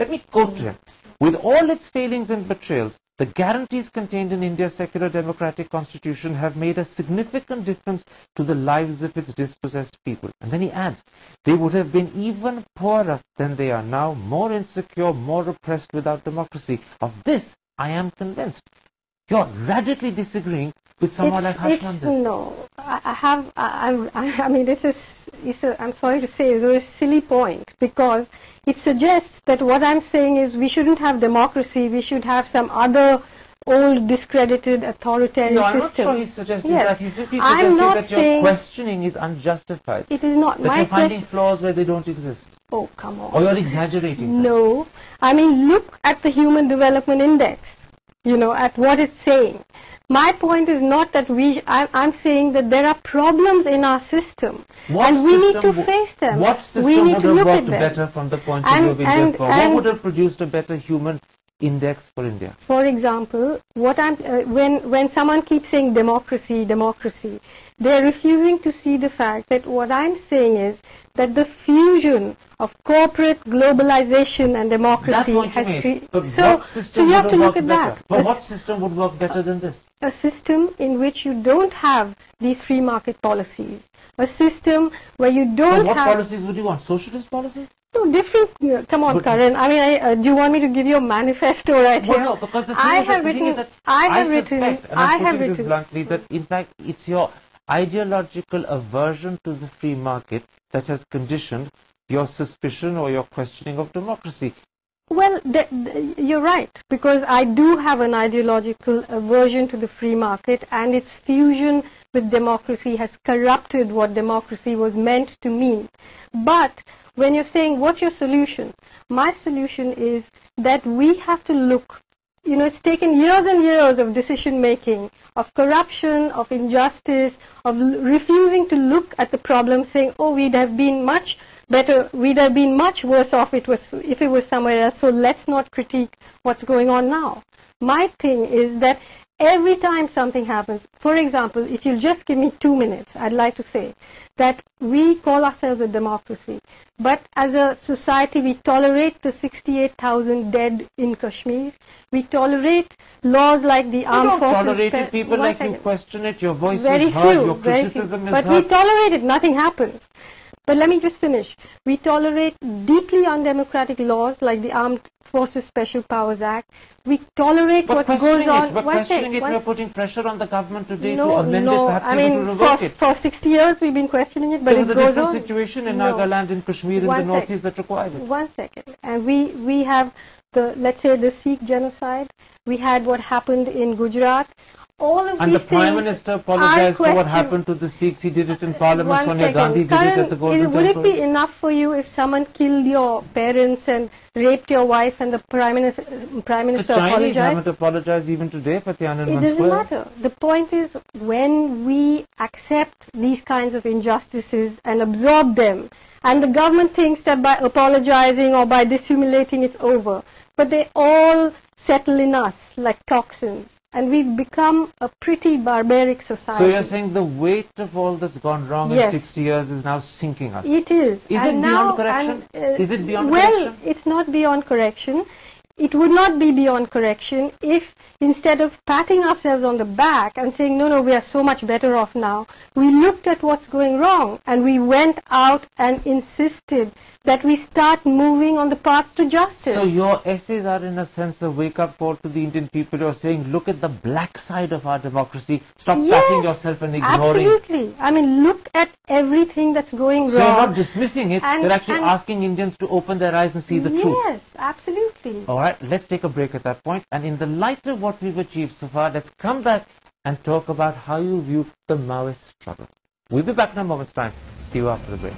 Let me quote him. With all its failings and betrayals, the guarantees contained in India's secular democratic constitution have made a significant difference to the lives of its dispossessed people. And then he adds, they would have been even poorer than they are now, more insecure, more oppressed without democracy. Of this, I am convinced. You're radically disagreeing with someone like Harshmandir. No, I mean, this is I'm sorry to say, it's a silly point, because it suggests that what I'm saying is we shouldn't have democracy, we should have some other old, discredited, authoritarian system. No, I'm not sure he's suggesting that. He's simply I'm suggesting not that your questioning is unjustified. It is not. That you're finding flaws where they don't exist. Oh, come on. Or you're exaggerating. No. I mean, look at the Human Development Index, at what it's saying. My point is not that I'm saying that there are problems in our system, and we need to face them. What system we need would to have look worked at them. better from the point of view of India's power? What would have produced a better human index for India? For example, when someone keeps saying democracy, democracy, they're refusing to see the fact that what I'm saying is that the fusion of corporate globalization and democracy has created. So you have to look at that. But what system would work better than this? A system in which you don't have these free market policies. A system where you don't have... What policies would you want? Socialist policies? No, different. Come on, Karan. I mean, do you want me to give you a manifesto right here? No, because the thing is that I suspect, and I'm putting this bluntly, that in fact it's your ideological aversion to the free market that has conditioned your suspicion or your questioning of democracy. Well, you're right, because I do have an ideological aversion to the free market, and its fusion with democracy has corrupted what democracy was meant to mean. But when you're saying, what's your solution? My solution is that we have to look, it's taken years and years of decision making, of corruption, of injustice, of refusing to look at the problem, saying, oh, we'd have been much better, we'd have been much worse off if it was somewhere else, so let's not critique what's going on now. My thing is that every time something happens, for example, if you'll just give me 2 minutes, I'd like to say that we call ourselves a democracy, but as a society we tolerate the 68,000 dead in Kashmir, we tolerate laws like the Armed Forces... You don't tolerate it, people like you question it, your voice very is heard, few, your criticism is but heard. we tolerate it, nothing happens. But let me just finish. We tolerate deeply undemocratic laws like the Armed Forces Special Powers Act. We tolerate what goes on. But questioning it, we're putting pressure on the government today to amend it, perhaps even to revoke it. For 60 years we've been questioning it, but it goes on. There was a different situation in Nagaland, in Kashmir, in the northeast that required it. 1 second. And we have let's say the Sikh genocide. We had what happened in Gujarat. All of and these the Prime Minister apologized for what happened to the Sikhs. He did it in Parliament. Sonia Gandhi did it at the Golden Temple. Would it be enough for you if someone killed your parents and raped your wife and the Prime Minister apologized? The Chinese haven't apologized even today for Tiananmen Square. It doesn't matter. The point is, when we accept these kinds of injustices and absorb them, and the government thinks that by apologizing or by dissimulating it's over, but they all settle in us like toxins. And we've become a pretty barbaric society. So you're saying the weight of all that's gone wrong in 60 years is now sinking us? It is. Is it beyond correction? Is it beyond correction? Well, it's not beyond correction. It would not be beyond correction if instead of patting ourselves on the back and saying, no, we are so much better off now, we looked at what's going wrong and we went out and insisted that we start moving on the path to justice. So your essays are in a sense a wake-up call to the Indian people. You're saying, look at the black side of our democracy. Stop patting yourself and ignoring. Absolutely. I mean, look at everything that's going wrong. So you're not dismissing it. You're actually asking Indians to open their eyes and see the truth. Yes, absolutely. All right, let's take a break at that point. And in the light of what we've achieved so far, let's come back and talk about how you view the Maoist struggle. We'll be back in a moment's time. See you after the break.